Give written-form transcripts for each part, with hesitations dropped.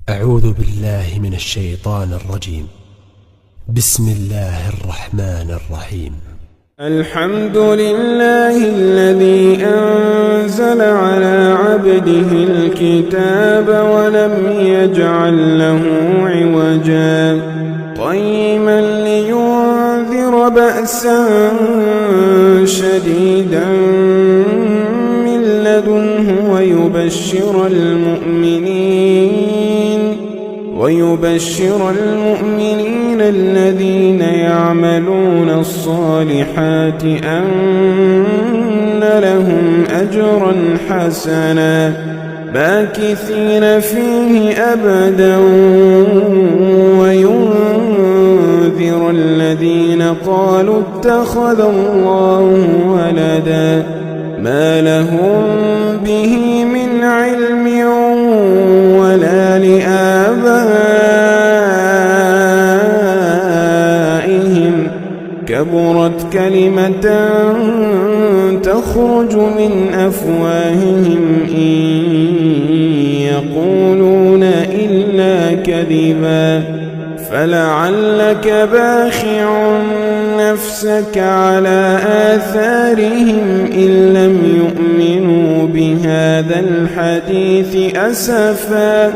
أعوذ بالله من الشيطان الرجيم. بسم الله الرحمن الرحيم. الحمد لله الذي أنزل على عبده الكتاب ولم يجعل له عوجا قيما لينذر بأسا شديدا من لدنه ويبشر المؤمنين الذين يعملون الصالحات أن لهم أجرا حسنا ماكثين فيه أبدا وينذر الذين قالوا اتخذ الله ولدا ما لهم به من علم ولا لآبائهم كبرت كلمة تخرج من أفواههم إن يقولون إلا كذبا فلعلك باخع نفسك على آثارهم إن لم يؤمنوا بهذا الحديث أسفا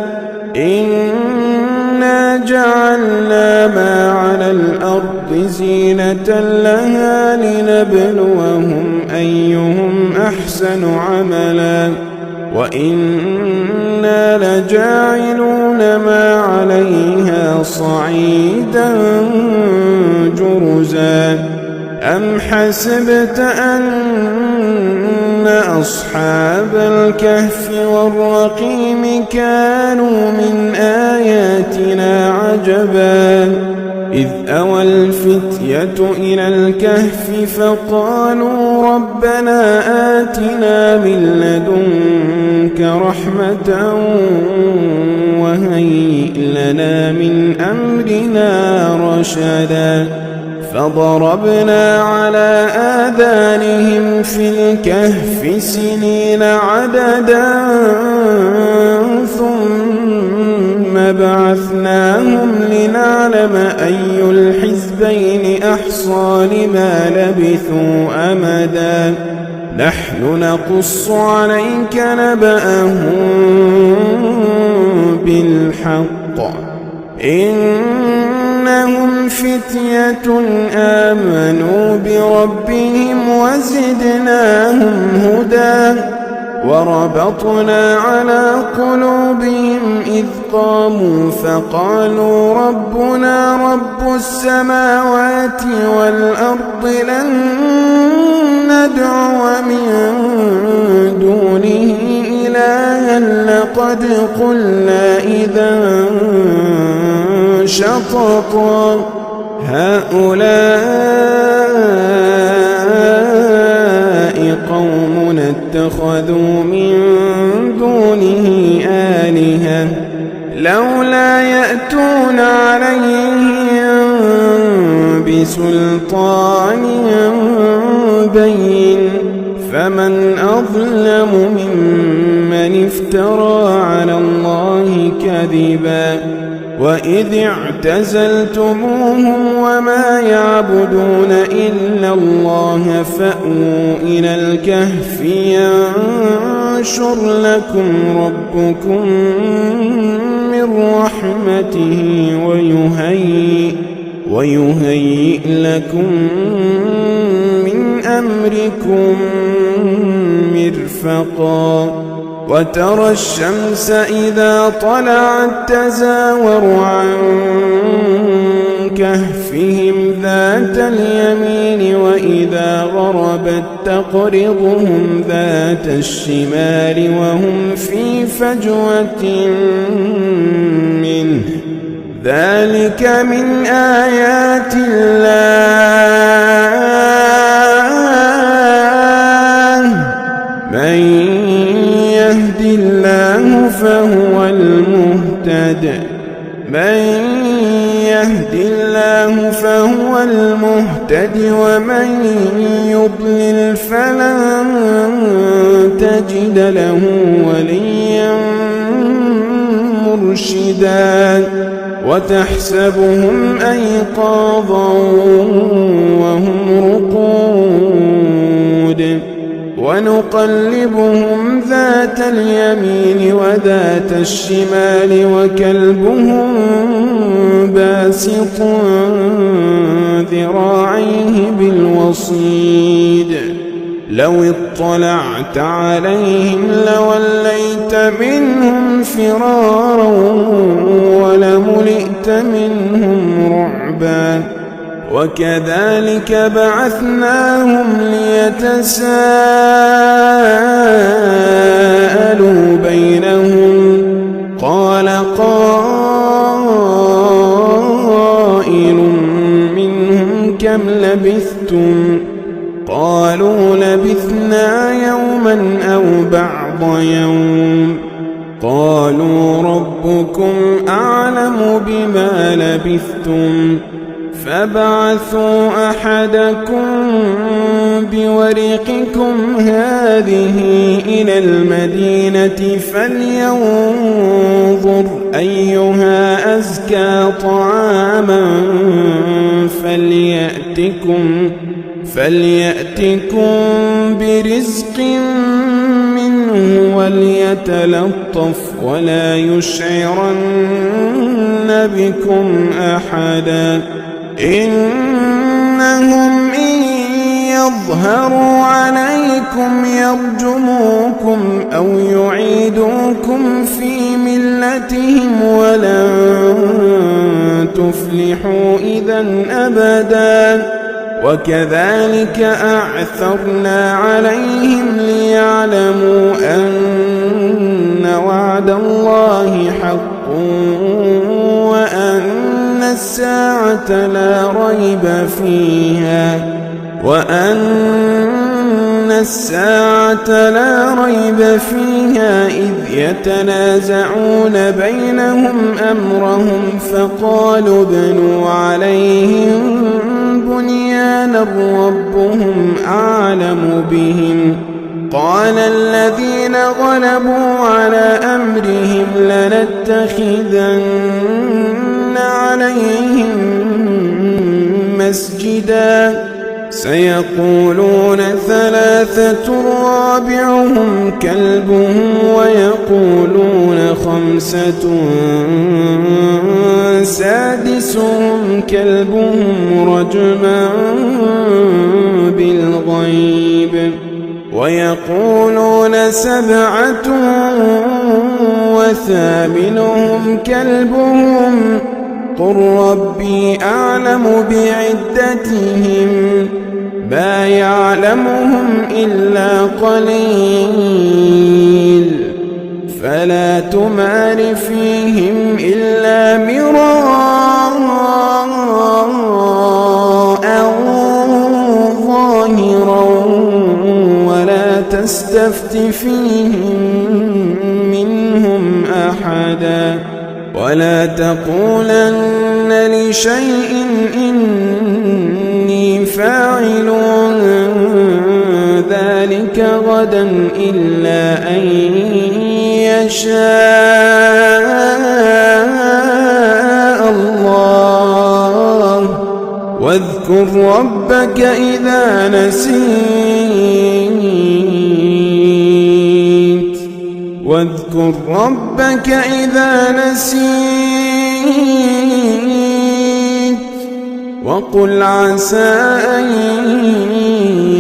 إنا جعلنا ما على الأرض زينة لها لنبلوهم أيهم أحسن عملا وإنا لجاعلون ما عليها صعيدا جرزا أم حسبت أن أصحاب الكهف والرقيم كانوا من آياتنا عجبا إذ أوى الفتية إلى الكهف فقالوا ربنا آتنا من لدنك رحمة وهيئ لنا من أمرنا رشدا فضربنا على آذانهم في الكهف سنين عددا ثم بعثناهم لنعلم أي الحزبين أحصى لما لبثوا أمدا نحن نقص عليك نبأهم بالحق إنهم فتية آمنوا بربهم وزدناهم هدى وربطنا على قلوبهم إذ قاموا فقالوا ربنا رب السماوات والأرض لن ندعو من دونه إلها لقد قلنا إذا شططا هؤلاء قومنا اتخذوا من دونه آلهة لولا يأتون عليهم بسلطان بين فمن أظلم ممن افترى على الله كذبا وإذ اعتزلتموهم وما يعبدون إلا الله فأووا إلى الكهف ينشر لكم ربكم من رحمته ويهيئ لكم من أمركم مرفقا وترى الشمس إذا طلعت تزاور عن كهفهم ذات اليمين وإذا غربت تقرضهم ذات الشمال وهم في فجوة منه ذلك من آيات الله من يهد الله فهو المهتد ومن يضلل فلن تجد له وليا مرشدا وتحسبهم أيقاظا وهم رقود ونقلبهم ذات اليمين وذات الشمال وكلبهم باسط ذراعيه بالوصيد لو اطلعت عليهم لوليت منهم فرارا ولملئت منهم رعبا وكذلك بعثناهم ليتساءلوا بينهم قال قائل منهم كم لبثتم قالوا لبثنا يوما أو بعض يوم قالوا ربكم أعلم بما لبثتم فابعثوا أحدكم بورقكم هذه إلى المدينة فلينظر أيها أزكى طعاما فليأتكم برزق منه وليتلطف ولا يشعرن بكم أحدا إنهم إن يظهروا عليكم يرجموكم أو يعيدوكم في ملتهم ولن تفلحوا إذا أبدا وكذلك أعثرنا عليهم ليعلموا أن وعد الله حق وأن الساعة لا ريب فيها إذ يتنازعون بينهم أمرهم فقالوا ابنوا عليهم بنيانا ربهم أعلم بهم قال الذين غلبوا على أمرهم لنتخذن عليهم مسجدا سيقولون ثلاثة رابعهم كلبهم ويقولون خمسة سادسهم كلبهم رجما بالغيب ويقولون سبعة وثامنهم كلبهم قل ربي أعلم بعدتهم ما يعلمهم إلا قليل فلا تمار فيهم إلا مراء ظاهرا ولا تستفت فيهم منهم أحدا ولا تقولن لشيء إني فاعل ذلك غدا إلا أن يشاء الله واذكر ربك إذا نسيت وقل عسى أن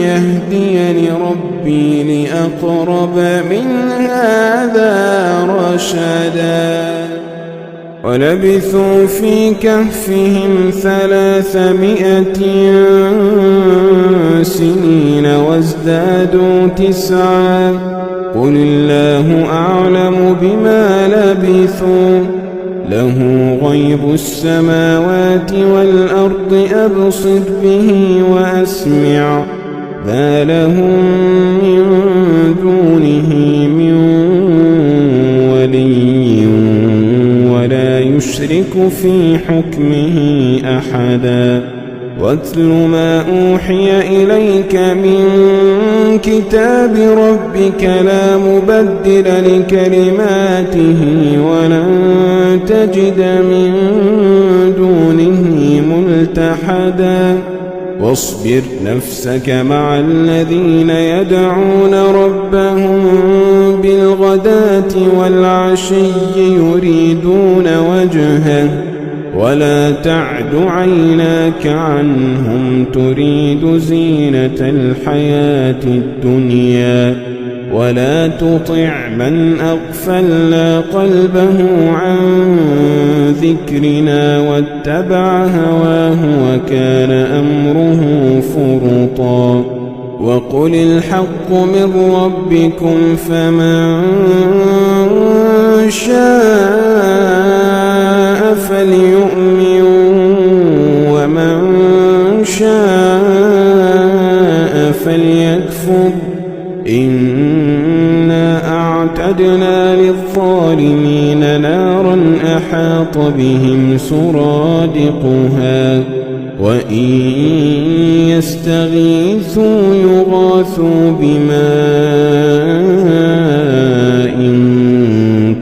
يهديني ربي لأقرب من هذا رشدا ولبثوا في كهفهم 300 سنين وازدادوا 9 قل الله أعلم بما لبثوا له غيب السماوات والأرض أبصر به وأسمع ما لهم من دونه من ولي ولا يشرك في حكمه أحدا واتل ما أوحي إليك من كتاب ربك لا مبدل لكلماته ولن تجد من دونه ملتحدا واصبر نفسك مع الذين يدعون ربهم بالغداة والعشي يريدون وجهه ولا تعد عيناك عنهم تريد زينة الحياة الدنيا ولا تطع من أغفلنا قلبه عن ذكرنا واتبع هواه وكان أمره فرطا وقل الحق من ربكم فمن شاء فليؤمن ومن شاء فليكفر إنا أعتدنا للظالمين نارا أحاط بهم سرادقها وإن يستغيثوا يغاثوا بماء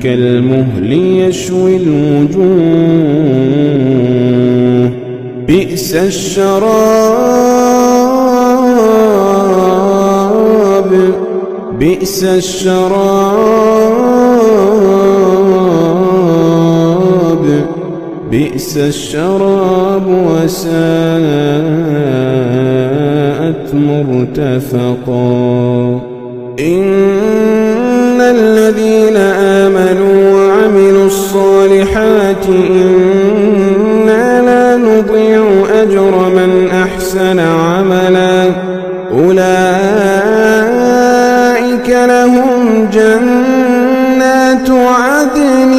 كالمهل يشوي الوجوه بئس الشراب بئس الشراب بئس الشراب وساءت مرتفقا إن الذين آمنوا وعملوا الصالحات إنا لا نضيع أجر من أحسن عملا أولئك لهم جنات عدن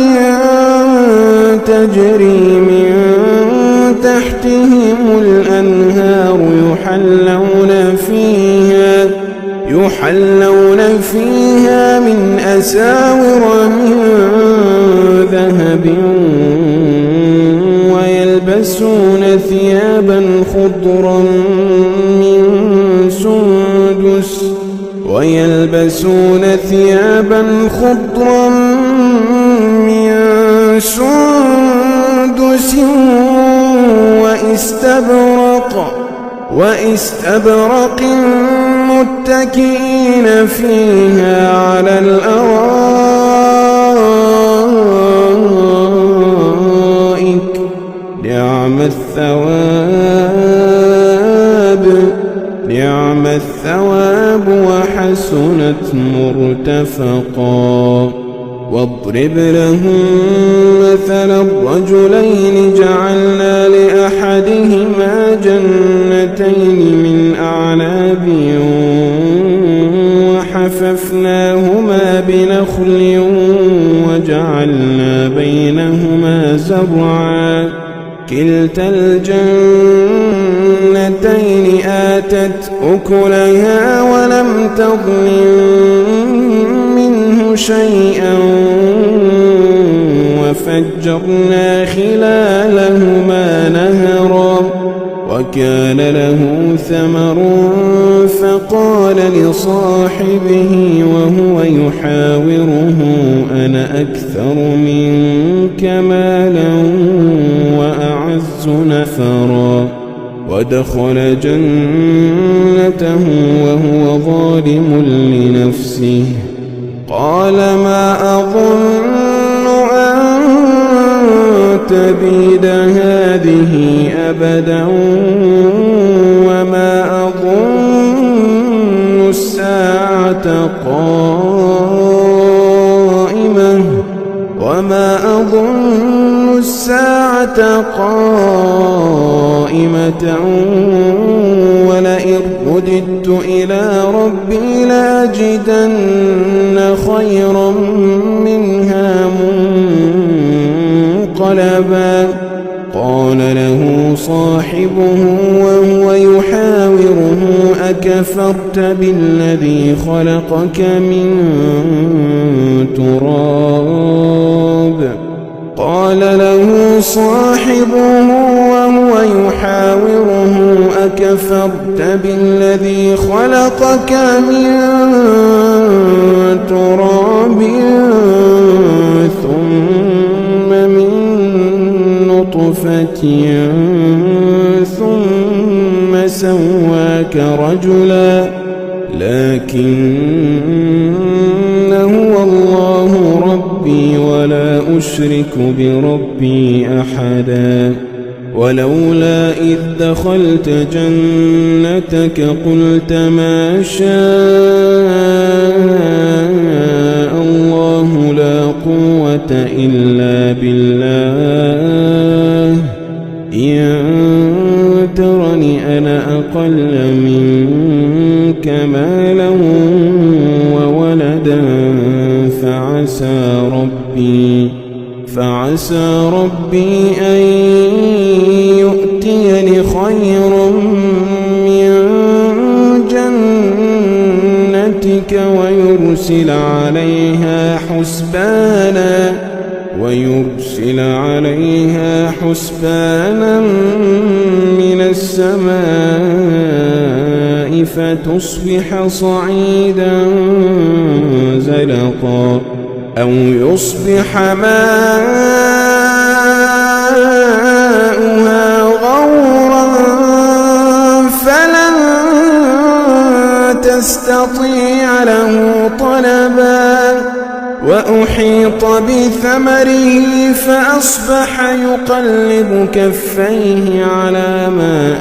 تجري من تحتهم الأنهار يحلون فيها من أساور من ذهب ويلبسون ثيابا خضرا من سندس وإستبرق متكئين فيها على الأرائك نعم الثواب وحسنت مرتفقا واضرب لهم مثلا الرجلين جعلنا لأحدهما جنتين من أعناب وحففناهما بنخل وجعلنا بينهما زرعا كلتا الجنتين آتت أكلها ولم تظلم منه شيئا وفجرنا خلالهما نهرا وكان له ثمر فقال لصاحبه وهو يحاوره أنا أكثر منك مالا وأعز نفرا ودخل جنته وهو ظالم لنفسه قال ما أظن أن تبيد هذه أبدا وما أظن الساعة قائمة ولئن رددت إلى ربي لأجدن خيرا منها منقلبا قال له صاحبه وهو يحاوره أكفرت بالذي خلقك من تراب قال له صاحبه وهو يحاوره أكفرت بالذي خلقك من تراب ثم من نطفة ثم سواك رجلا لكن هو الله ربي ولا أشرك بربي أحدا ولولا إذ دخلت جنتك قلت ما شاء الله لا قوة إلا بالله إن ترني أنا أقل منك مالا وولدا فعسى ربي أن يؤتيني خيرا من جنتك ويرسل عليها حسبانا من السماء فتصبح صعيدا زلقا أو يصبح ماؤها غورا فلن تستطيع له طلبا وأحيط بثمره فأصبح يقلب كفيه على ما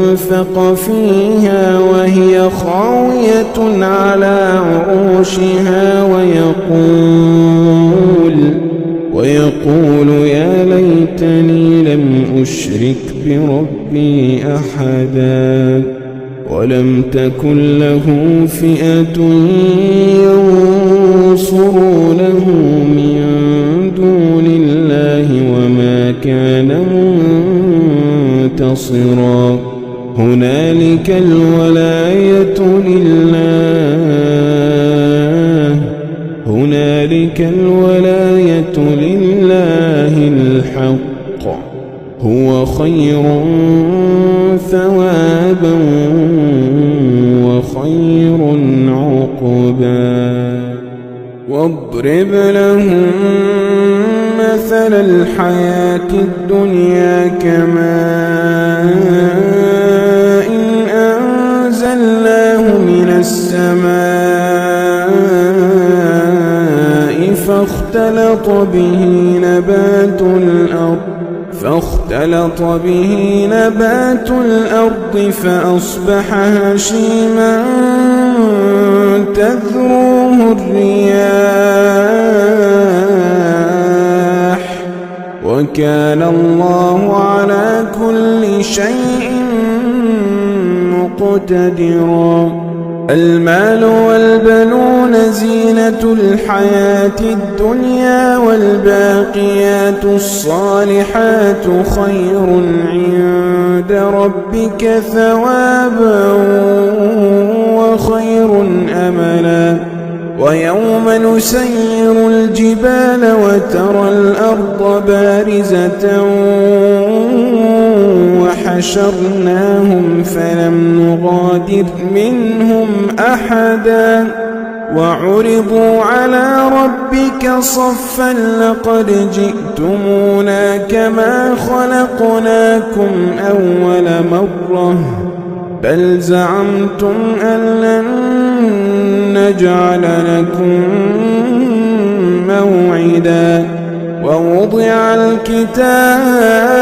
أنفق فيها وهي خاوية على عروشها ويقول يا ليتني لم أشرك بربي أحدا ولم تكن له فئة ينصرونه من دون الله وما كان منتصرا هنالك الولاية لله الحق هو خير ثوابا وخير عقبا واضرب لهم مثل الحياة الدنيا كماء أنزلناه من السماء فاختلط به نبات الأرض فأصبح هشيما تذروه الرياح وكان الله على كل شيء مقتدرا المال والبنون زينة الحياة الدنيا والباقيات الصالحات خير عند ربك ثوابا وخير أملا ويوم نسير الجبال وترى الأرض بارزة وحشرناهم فلم نغادر منهم أحدا وعرضوا على ربك صفا لقد جئتمونا كما خلقناكم أول مرة بل زعمتم أن لن نجعل لكم موعدا ووضع الكتاب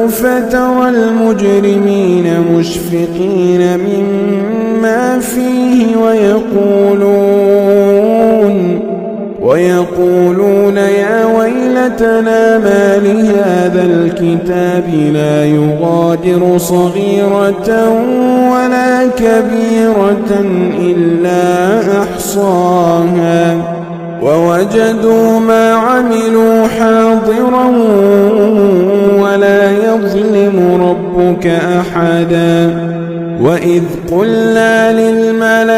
فترى المجرمين مشفقين مما فيه ويقولون يا ويلتنا ما لهذا الكتاب لا يغادر صغيرة ولا كبيرة إلا أحصاها ووجدوا ما عملوا حاضرا ولا يظلم ربك أحدا وإذ قلنا للملائكة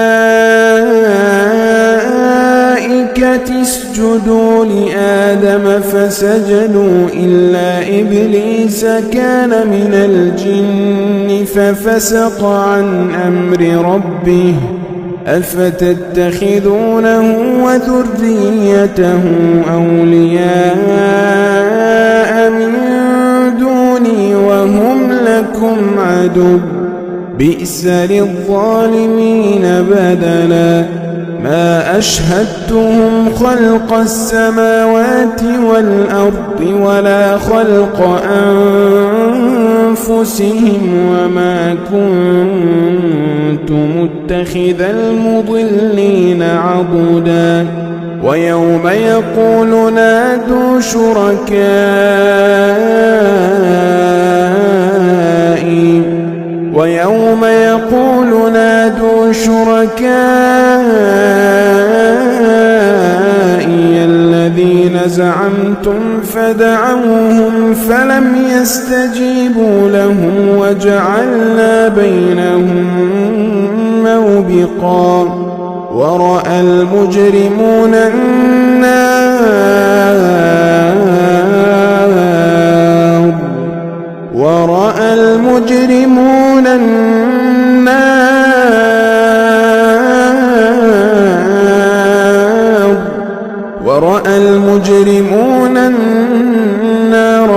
اسجدوا لآدم فسجدوا إلا إبليس كان من الجن ففسق عن أمر ربه أفتتخذونه وذريته أولياء من دوني وهم لكم عدو بئس للظالمين بدلا ما أشهدتهم خلق السماوات والأرض ولا خلق أنفسهم وما كنت متخذ المضلين عضدا ويوم يقول نادوا شركائي الذين زعمتم فدعوهم فلم يستجيبوا لهم وجعلنا بينهم موبقا ورأى المجرمون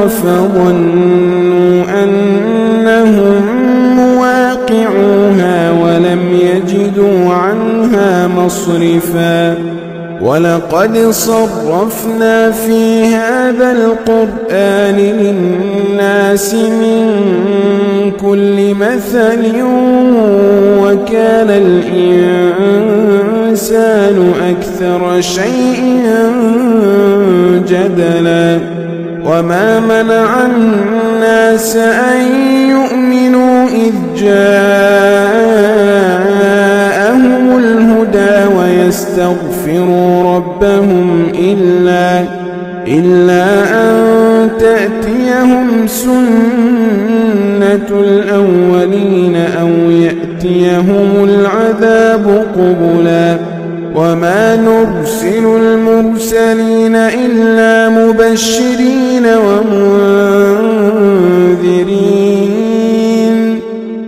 النار فظنوا أنهم مواقعوها ولم يجدوا عنها مصرفا ولقد صرفنا في هذا القرآن للناس من كل مثل وكان الإنسان أكثر شيء جدلا وما منع الناس أن يؤمنوا إذ جاءهم الهدى ويستغفروا ربهم إلا أن تأتيهم سنة الأولين أو يأتيهم العذاب قبلا وما نرسل المرسلين إلا مبشرين ومنذرين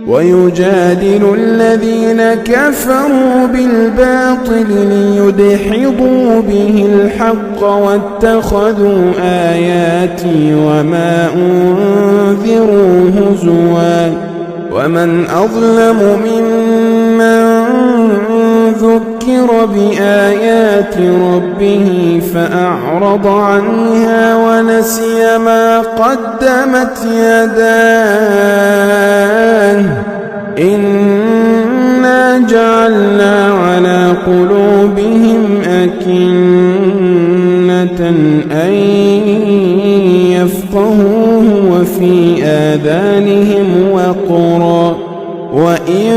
ويجادل الذين كفروا بالباطل ليدحضوا به الحق واتخذوا آياتي وما أنذروا هزوا ومن أظلم ممن ذكر بآيات ربه فأعرض عنها ونسي ما قدمت يداه إنا جعلنا على قلوبهم أكنة أن يفقهوه وفي آذانهم وقرا وإن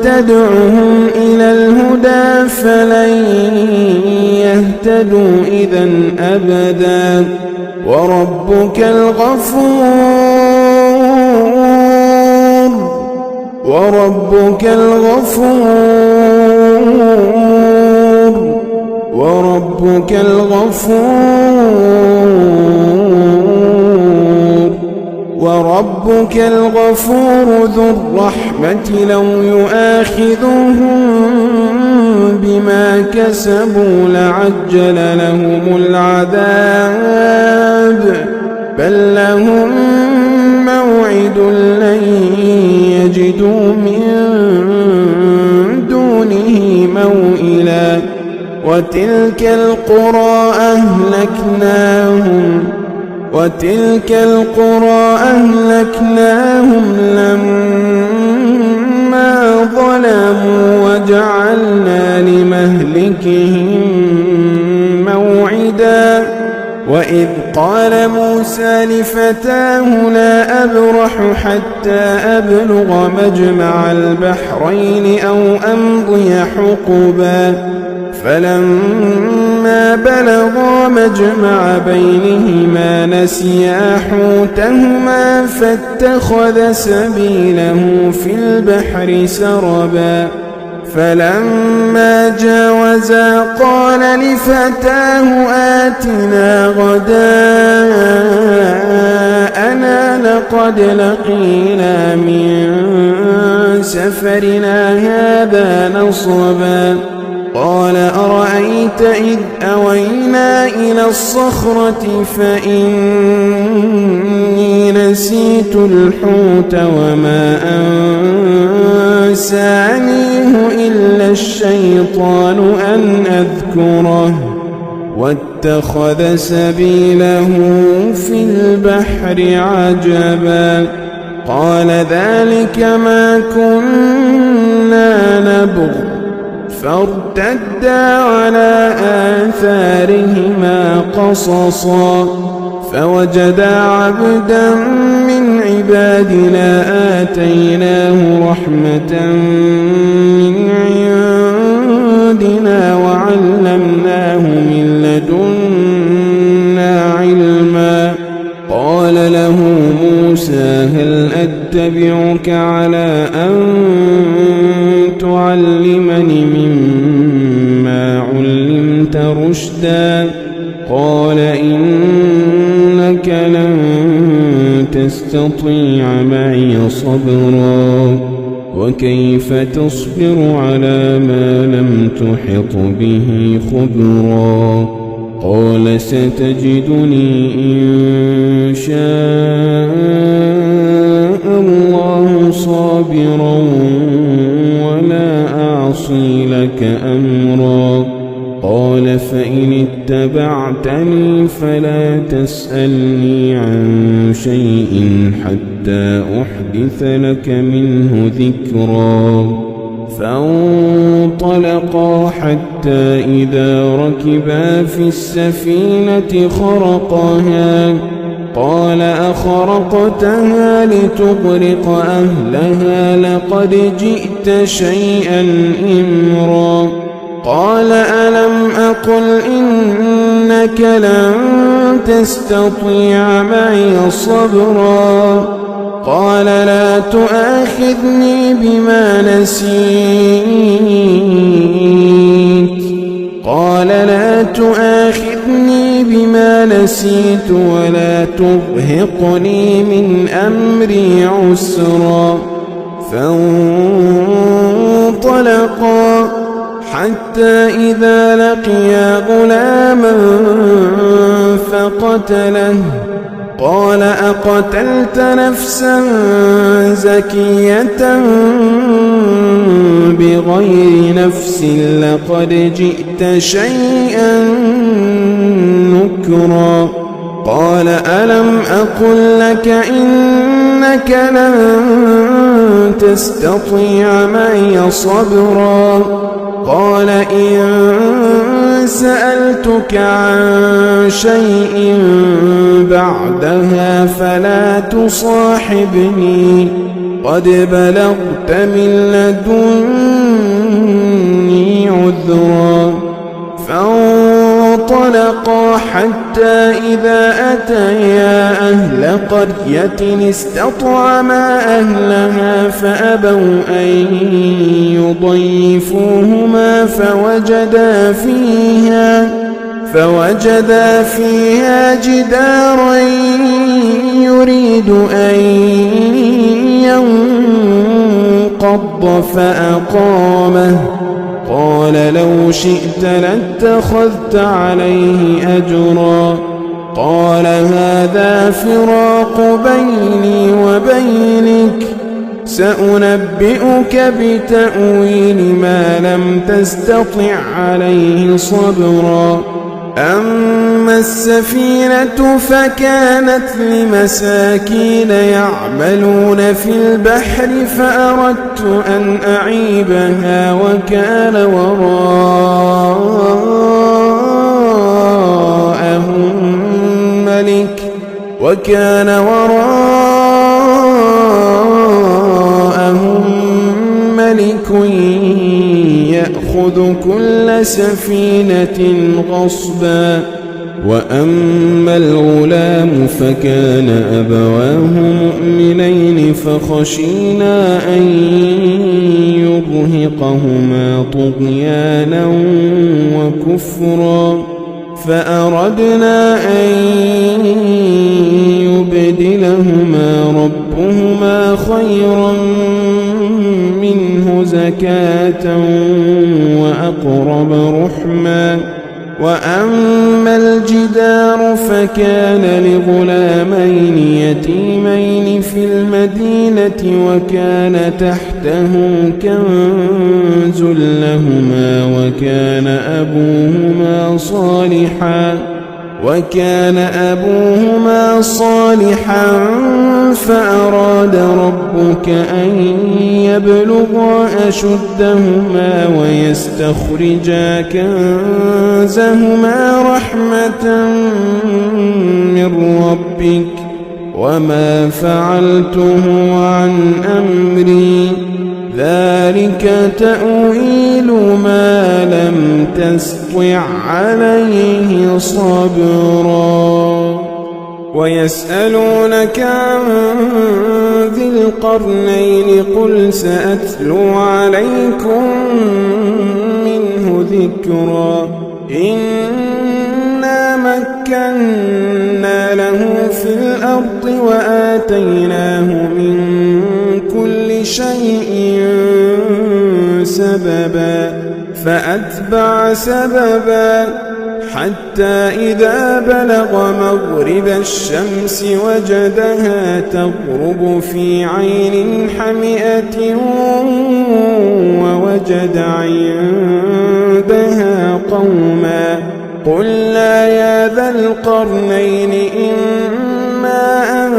تدعهم إلى الهدى فلن يهتدوا إذا أبدا وربك الغفور ذو الرحمة لو يؤاخذهم بما كسبوا لعجل لهم العذاب بل لهم موعد لن يجدوا من دونه موئلا وتلك القرى أهلكناهم لما ظلموا وجعلنا لمهلكهم موعدا وإذ قال موسى لفتاه لا أبرح حتى أبلغ مجمع البحرين أو أمضي حقبا فلما فلما بلغا مجمع بينهما نسيا حوتهما فاتخذ سبيله في البحر سربا فلما جاوزا قال لفتاه آتنا غداءنا لقد لقينا من سفرنا هذا نصبا قال أرأيت إذ أوينا إلى الصخرة فإني نسيت الحوت وما أنسانيه إلا الشيطان أن أذكره واتخذ سبيله في البحر عجبا قال ذلك ما كنا نبغ فارتدا على آثارهما قصصا فوجدا عبدا من عبادنا آتيناه رحمة من عندنا وعلمناه من لدنا علما قال له موسى هل أتبعك على أن تعلمني مما علمت رشدا قال إنك لن تستطيع معي صبرا وكيف تصبر على ما لم تحط به خبرا قال ستجدني إن شاء الله صابرا ولا أعصي لك أمرا قال فإن اتبعتني فلا تسألني عن شيء حتى أحدث لك منه ذكرا فانطلقا حتى إذا ركبا في السفينة خرقها قال أخرقتها لتغرق أهلها لقد جئت شيئا إمرا قال ألم أقل إنك لن تستطيع معي صبرا قال لا تؤاخذني بما نسيت ولا ترهقني من أمري عسرا فانطلقا حتى إذا لقيا غلاما فقتله قال أقتلت نفسا زكية بغير نفس لقد جئت شيئا نكرا قال ألم أقل لك إنك لن تستطيع معي صبرا قال إن سألتك عن شيء بعدها فلا تصاحبني قد بلغت من لدني عذرا فانطلقا حتى إذا أتيا أهل قرية استطعما أهلها فأبوا أن يضيفوهما فوجدا فيها جدارا يريد أن ينقض فأقامه قال لو شئت لاتخذت عليه أجرا قال هذا فراق بيني وبينك سأنبئك بتأويل ما لم تستطع عليه صبرا أما السفينة فكانت لمساكين يعملون في البحر فأردت أن أعيبها وكان وراءهم ملك يأخذ يأخذ كل سفينة غصبا. وأما الغلام فكان أبواه مؤمنين فخشينا أن يرهقهما طغيانا وكفرا فأردنا أن يبدلهما ربهما خيرا منه زكاة وأقرب رحما. وأما الجدار فكان لغلامين يتيمين في المدينة وكان تحته كنز لهما وكان أبوهما صالحا فأراد ربك أن يبلغا أشدهما ويستخرجا كنزهما رحمة من ربك وما فعلته عن أمري ذلك تأويل ما لم تسطع عليه صبرا. ويسألونك عن ذي القرنين قل سأتلو عليكم منه ذكرا. إنا مكنا له في الأرض وآتيناه من كل شيء سببا فأتبع سببا حتى إذا بلغ مغرب الشمس وجدها تغرب في عين حمئة ووجد عندها قوما قلنا يا ذا القرنين إما أن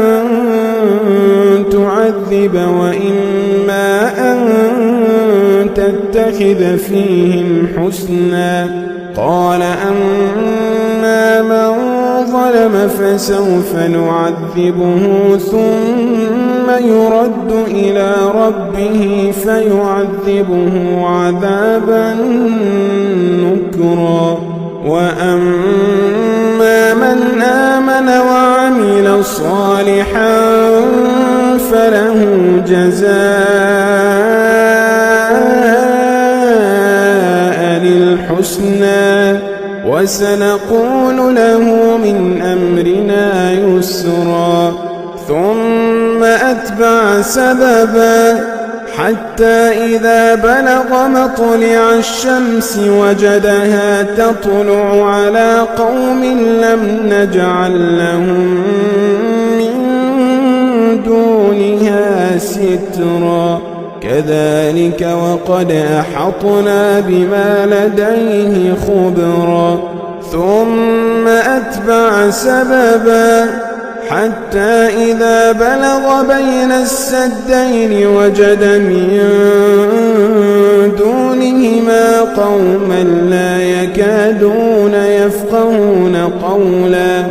تعذب وإما أن تتخذ فيهم حسنا. قال أما من ظلم فسوف نعذبه ثم يرد إلى ربه فيعذبه عذابا نكرا. وأما من آمن وعمل صالحا فله جزاء الحسنى وسنقول له من أمرنا يسرا. ثم أتبع سببا حتى إذا بلغ مطلع الشمس وجدها تطلع على قوم لم نجعل لهم من دونها سترا. كذلك وقد أحطنا بما لديه خبرا. ثم أتبع سببا حتى إذا بلغ بين السدين وجد من دونهما قوما لا يكادون يفقهون قولا.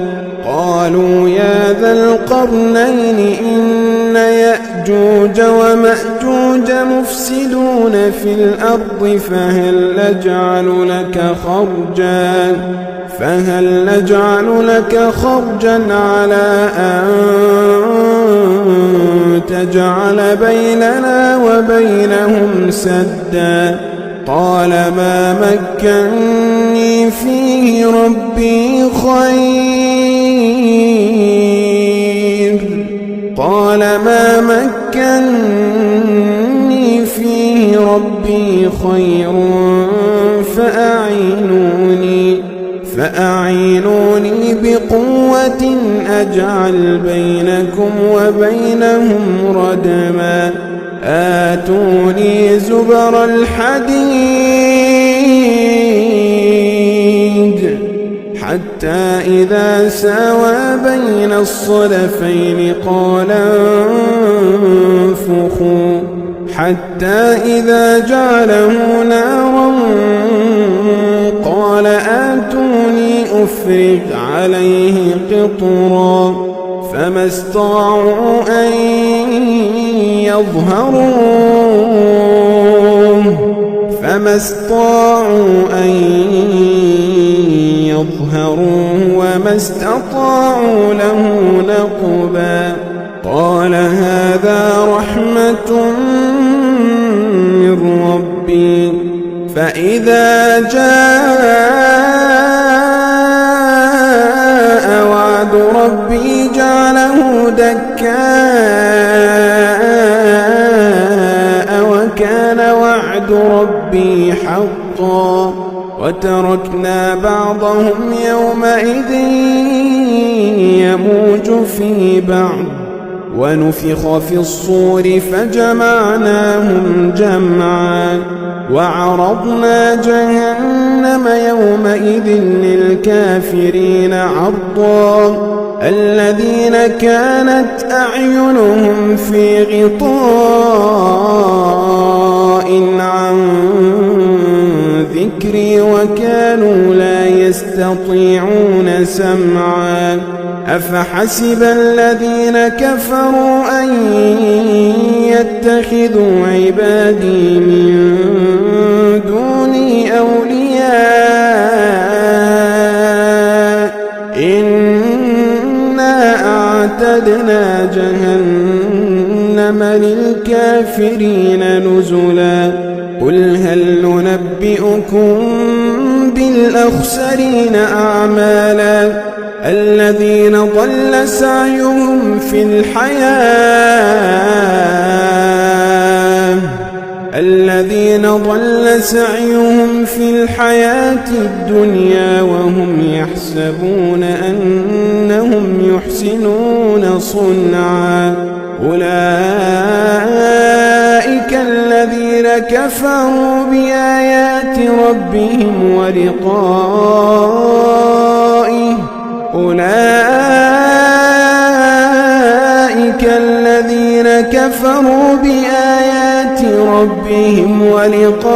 قالوا يا ذا القرنين إن يأجوج ومأجوج مفسدون في الأرض فهل نجعل لك خرجا على أن تجعل بيننا وبينهم سدا. قال ما مكنني فيه ربي خير فأعينوني بقوة أجعل بينكم وبينهم ردما. آتوني زبر الحديد حتى إذا ساوى بين الصدفين قال انفخوا حتى إذا جعله نارا قال آتوني أفرغ عليه قطرا. فما استطاعوا أن يظهروه فما استطاعوا أن يظهروه وما استطاعوا له نقبا قال هذا رحمة من ربي فإذا جاء وعد ربي جعله دكاء وكان وعد ربي حقا وتركنا بعضهم يومئذ يموج في بعض ونفخ في الصور فجمعناهم جمعا وعرضنا جهنم يومئذ للكافرين عرضا الذين كانت أعينهم في غطاء عن ذكري وكانوا لا يستطيعون سمعا أفحسب الذين كفروا أن يتخذوا عبادي من دوني أولياء إنا أعتدنا جهنم للكافرين نزلا قل هل ننبئكم بالأخسرين أعمالا الذين ضل سعيهم في الحياة الدنيا وهم يحسبون أنهم يحسنون صنعا أولئك الذين كفروا بآيات ربهم ولقائه أولئك الذين كفروا بآيات ربهم ولقائه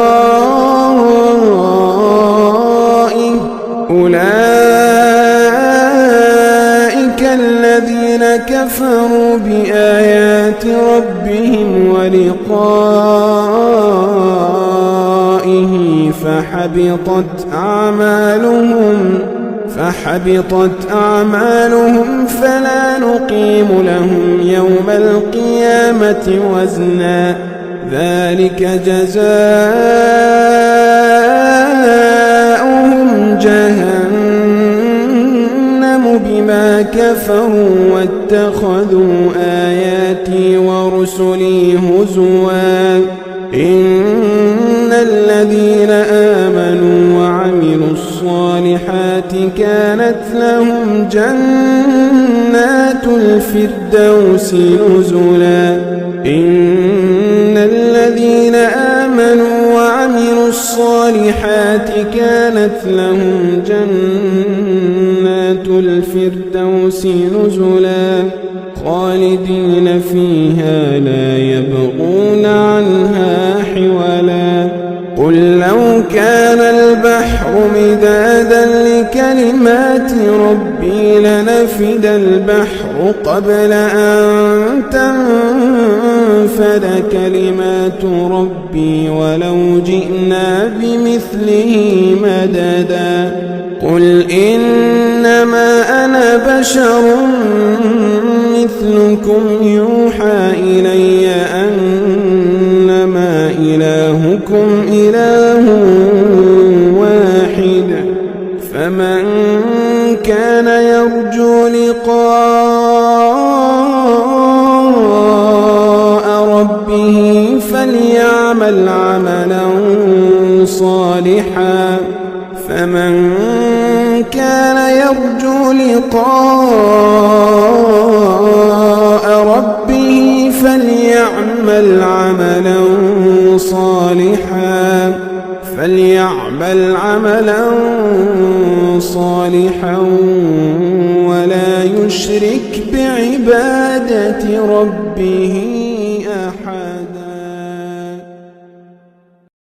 أولئك الذين كفروا بآيات ربهم ولقائه فحبطت أعمالهم فلا نقيم لهم يوم القيامة وزنا ذلك جزاؤهم جهنم بما كفروا واتخذوا آياتي ورسلي هزوا إن الذين آمنوا وعملوا الصالحات كانت لهم جنات الفردوس نزلا إن الذين آمنوا وعملوا الصالحات كانت لهم جنات الفردوس نزلا خالدين فيها لا يبغون عنها حولا قل لو كان البحر مدادا لكلمات ربي لنفد البحر قبل أن تنفد كلمات ربي ولو جئنا بمثله مددا قل إنما أنا بشر مثلكم يوحى إلي أنما إلهكم إله واحد فمن كان يرجو لقاء ربه فليعمل عملا صالحا فمن كان يرجو لقاء ربه فليعمل عملا صالحا ولا يشرك بعبادة ربه أحدا.